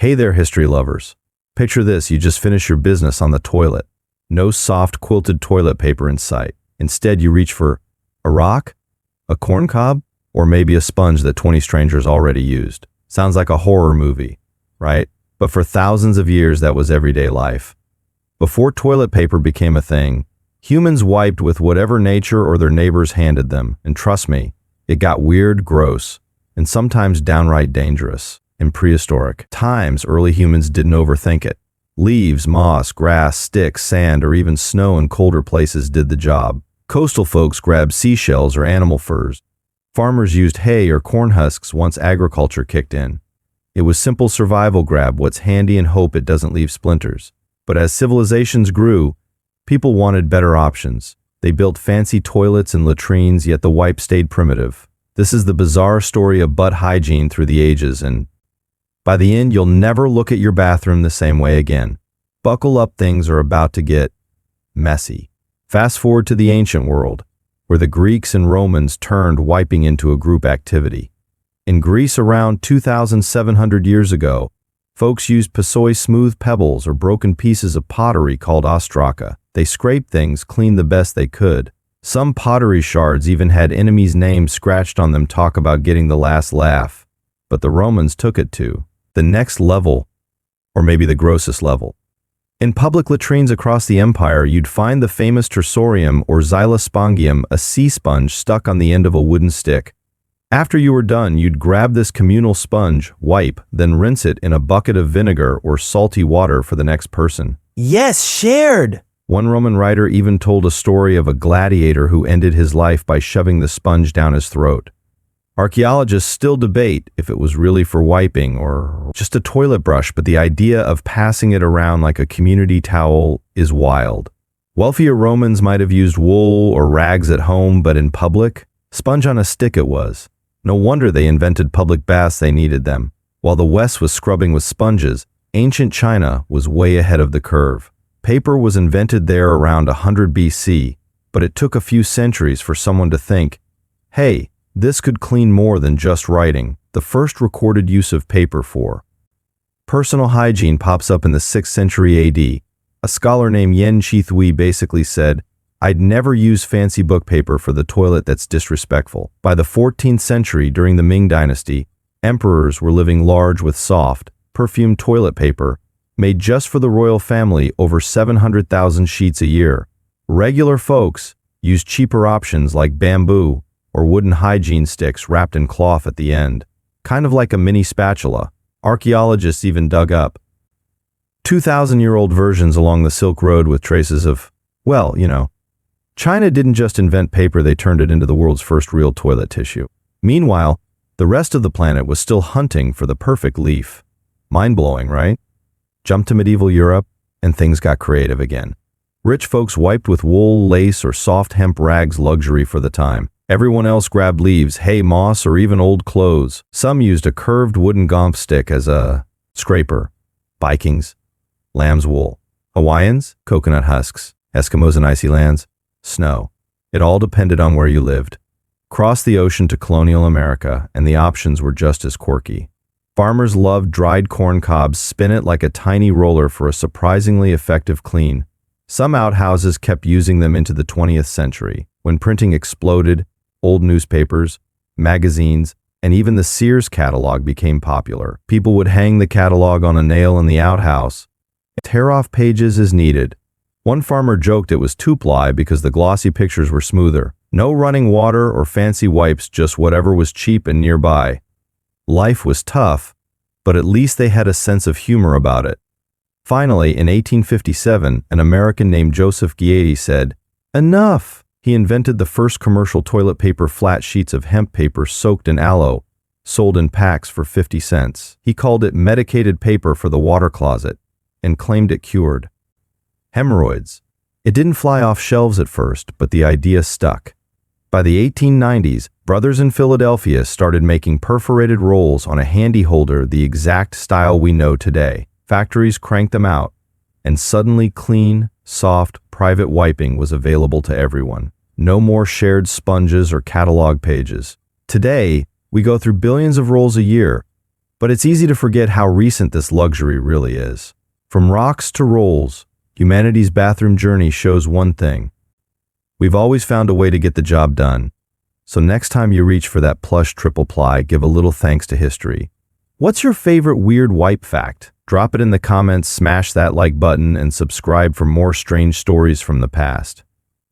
Hey there, history lovers. Picture this, you just finished your business on the toilet. No soft quilted toilet paper in sight. Instead, you reach for a rock, a corn cob, or maybe a sponge that 20 strangers already used. Sounds like a horror movie, right? But for thousands of years, that was everyday life. Before toilet paper became a thing, humans wiped with whatever nature or their neighbors handed them, and trust me, it got weird, gross, and sometimes downright dangerous. In prehistoric times, early humans didn't overthink it. Leaves, moss, grass, sticks, sand, or even snow in colder places did the job. Coastal folks grabbed seashells or animal furs. Farmers used hay or corn husks once agriculture kicked in. It was simple survival: grab what's handy and hope it doesn't leave splinters. But as civilizations grew, people wanted better options. They built fancy toilets and latrines, yet the wipe stayed primitive. This is the bizarre story of butt hygiene through the ages, and by the end, you'll never look at your bathroom the same way again. Buckle up, things are about to get messy. Fast forward to the ancient world, where the Greeks and Romans turned wiping into a group activity. In Greece around 2,700 years ago, folks used passoi, smooth pebbles or broken pieces of pottery called ostraka. They scraped things, cleaned the best they could. Some pottery shards even had enemies' names scratched on them, talk about getting the last laugh. But the Romans took it to the next level, or maybe the grossest level. In public latrines across the empire, you'd find the famous tersorium or xylospongium, a sea sponge stuck on the end of a wooden stick. After you were done, you'd grab this communal sponge, wipe, then rinse it in a bucket of vinegar or salty water for the next person. Yes, shared! One Roman writer even told a story of a gladiator who ended his life by shoving the sponge down his throat. Archaeologists still debate if it was really for wiping or just a toilet brush, but the idea of passing it around like a community towel is wild. Wealthier Romans might have used wool or rags at home, but in public, sponge on a stick it was. No wonder they invented public baths, they needed them. While the West was scrubbing with sponges, ancient China was way ahead of the curve. Paper was invented there around 100 BC, but it took a few centuries for someone to think, hey, this could clean more than just writing. The first recorded use of paper for personal hygiene pops up in the 6th century AD. A scholar named Yen Qithui basically said, I'd never use fancy book paper for the toilet, that's disrespectful. By the 14th century, during the Ming Dynasty, emperors were living large with soft, perfumed toilet paper, made just for the royal family, over 700,000 sheets a year. Regular folks used cheaper options like bamboo or wooden hygiene sticks wrapped in cloth at the end, kind of like a mini spatula. Archaeologists even dug up 2,000-year-old versions along the Silk Road with traces of, well, China didn't just invent paper, they turned it into the world's first real toilet tissue. Meanwhile, the rest of the planet was still hunting for the perfect leaf. Mind-blowing, right? Jump to medieval Europe, and things got creative again. Rich folks wiped with wool, lace, or soft hemp rags, luxury for the time. Everyone else grabbed leaves, hay, moss, or even old clothes. Some used a curved wooden gomp stick as a scraper. Vikings, lamb's wool. Hawaiians, coconut husks. Eskimos in icy lands, snow. It all depended on where you lived. Cross the ocean to colonial America, and the options were just as quirky. Farmers loved dried corn cobs, spin it like a tiny roller for a surprisingly effective clean. Some outhouses kept using them into the 20th century. When printing exploded, old newspapers, magazines, and even the Sears catalog became popular. People would hang the catalog on a nail in the outhouse. Tear off pages as needed. One farmer joked it was two-ply because the glossy pictures were smoother. No running water or fancy wipes, just whatever was cheap and nearby. Life was tough, but at least they had a sense of humor about it. Finally, in 1857, an American named Joseph Giady said, "Enough!" He invented the first commercial toilet paper, flat sheets of hemp paper soaked in aloe, sold in packs for 50 cents. He called it medicated paper for the water closet and claimed it cured hemorrhoids. It didn't fly off shelves at first, but the idea stuck. By the 1890s, brothers in Philadelphia started making perforated rolls on a handy holder, the exact style we know today. Factories cranked them out, and suddenly clean, soft, private wiping was available to everyone. No more shared sponges or catalog pages. Today, we go through billions of rolls a year, But it's easy to forget how recent this luxury really is. From rocks to rolls, humanity's bathroom journey shows one thing. We've always found a way to get the job done. So next time you reach for that plush triple ply, give a little thanks to history. What's your favorite weird wipe fact? Drop it in the comments, smash that like button, and subscribe for more strange stories from the past.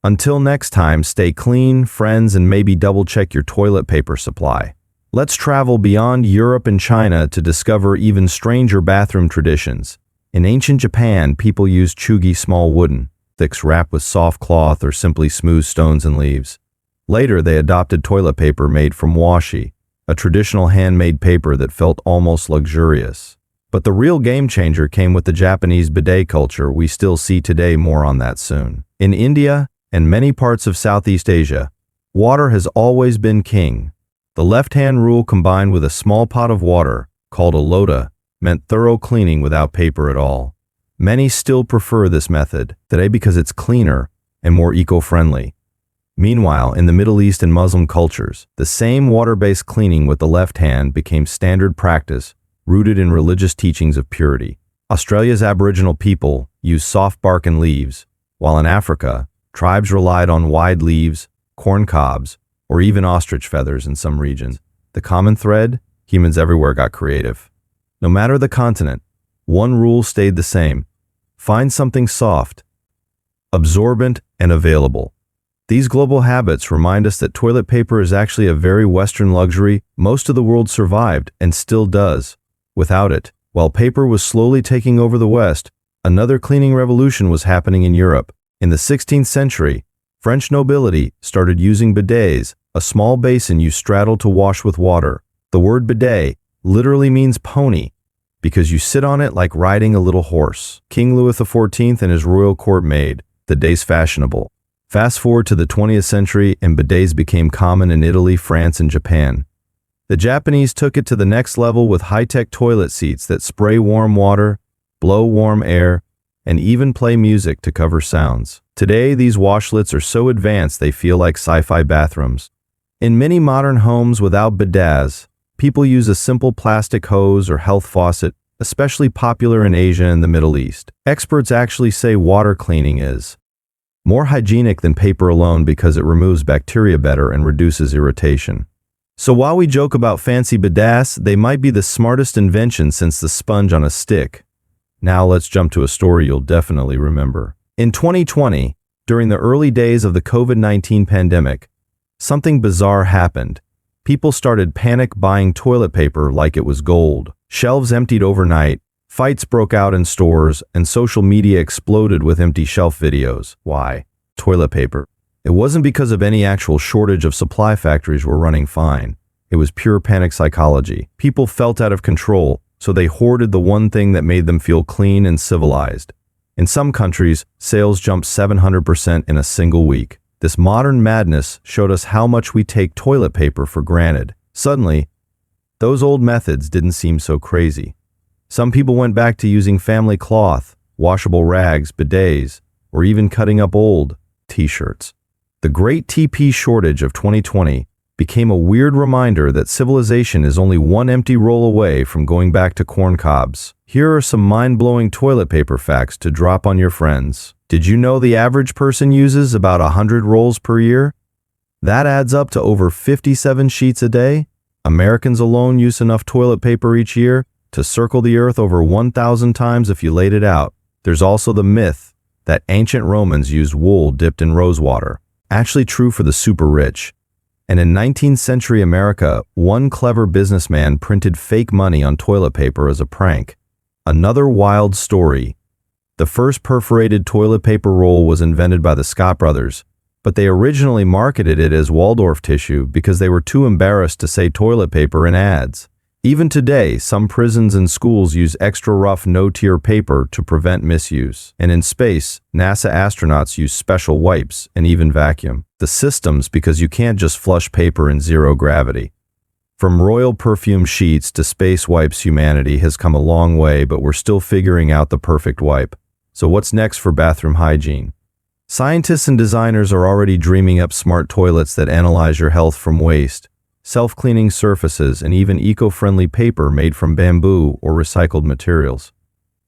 Until next time, stay clean, friends, and maybe double check your toilet paper supply. Let's travel beyond Europe and China to discover even stranger bathroom traditions. In ancient Japan, people used chugi, small wooden sticks wrapped with soft cloth or simply smooth stones and leaves. Later, they adopted toilet paper made from washi, a traditional handmade paper that felt almost luxurious. But the real game changer came with the Japanese bidet culture we still see today. More on that soon. In India and many parts of Southeast Asia, water has always been king. The left-hand rule combined with a small pot of water, called a lota, meant thorough cleaning without paper at all. Many still prefer this method today because it's cleaner and more eco-friendly. Meanwhile, in the Middle East and Muslim cultures, the same water-based cleaning with the left hand became standard practice, rooted in religious teachings of purity. Australia's Aboriginal people use soft bark and leaves, while in Africa, tribes relied on wide leaves, corn cobs, or even ostrich feathers in some regions. The common thread? Humans everywhere got creative. No matter the continent, one rule stayed the same. Find something soft, absorbent, and available. These global habits remind us that toilet paper is actually a very Western luxury most of the world survived and still does. Without it, while paper was slowly taking over the West, another cleaning revolution was happening in Europe. In the 16th century, French nobility started using bidets, a small basin you straddle to wash with water. The word bidet literally means pony, because you sit on it like riding a little horse. King Louis XIV and his royal court made the days fashionable. Fast forward to the 20th century and bidets became common in Italy, France, and Japan. The Japanese took it to the next level with high-tech toilet seats that spray warm water, blow warm air, and even play music to cover sounds. Today, these washlets are so advanced they feel like sci-fi bathrooms. In many modern homes without bidets, people use a simple plastic hose or health faucet, especially popular in Asia and the Middle East. Experts actually say water cleaning is more hygienic than paper alone because it removes bacteria better and reduces irritation. So while we joke about fancy bidets, they might be the smartest invention since the sponge on a stick. Now let's jump to a story you'll definitely remember. In 2020, during the early days of the COVID-19 pandemic, something bizarre happened. People started panic buying toilet paper like it was gold. Shelves emptied overnight, fights broke out in stores, and social media exploded with empty shelf videos. Why? Toilet paper. It wasn't because of any actual shortage of supply. Factories were running fine. It was pure panic psychology. People felt out of control, so they hoarded the one thing that made them feel clean and civilized. In some countries, sales jumped 700% in a single week. This modern madness showed us how much we take toilet paper for granted. Suddenly, those old methods didn't seem so crazy. Some people went back to using family cloth, washable rags, bidets, or even cutting up old t-shirts. The great TP shortage of 2020 became a weird reminder that civilization is only one empty roll away from going back to corn cobs. Here are some mind-blowing toilet paper facts to drop on your friends. Did you know the average person uses about 100 rolls per year? That adds up to over 57 sheets a day. Americans alone use enough toilet paper each year to circle the earth over 1,000 times if you laid it out. There's also the myth that ancient Romans used wool dipped in rosewater. Actually true for the super rich. And in 19th century America, one clever businessman printed fake money on toilet paper as a prank. Another wild story. The first perforated toilet paper roll was invented by the Scott brothers, but they originally marketed it as Waldorf tissue because they were too embarrassed to say toilet paper in ads. Even today, some prisons and schools use extra rough no-tear paper to prevent misuse. And in space, NASA astronauts use special wipes and even vacuum the systems because you can't just flush paper in zero gravity. From royal perfume sheets to space wipes, humanity has come a long way, but we're still figuring out the perfect wipe. So what's next for bathroom hygiene? Scientists and designers are already dreaming up smart toilets that analyze your health from waste, self-cleaning surfaces, and even eco-friendly paper made from bamboo or recycled materials.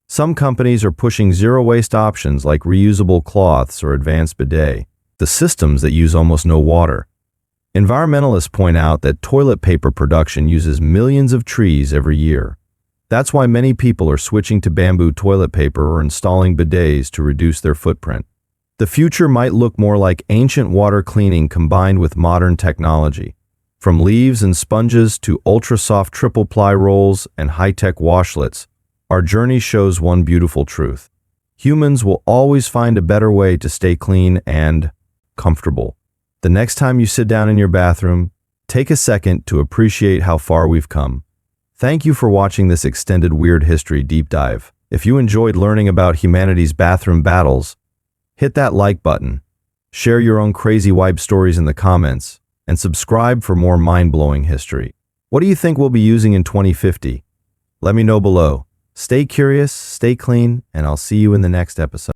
Some companies are pushing zero-waste options like reusable cloths or advanced bidet, the systems that use almost no water. Environmentalists point out that toilet paper production uses millions of trees every year. That's why many people are switching to bamboo toilet paper or installing bidets to reduce their footprint. The future might look more like ancient water cleaning combined with modern technology. From leaves and sponges to ultra-soft triple-ply rolls and high-tech washlets, our journey shows one beautiful truth. Humans will always find a better way to stay clean and comfortable. The next time you sit down in your bathroom, take a second to appreciate how far we've come. Thank you for watching this extended Weird History deep dive. If you enjoyed learning about humanity's bathroom battles, hit that like button, share your own crazy wipe stories in the comments, and subscribe for more mind-blowing history. What do you think we'll be using in 2050? Let me know below. Stay curious, stay clean, and I'll see you in the next episode.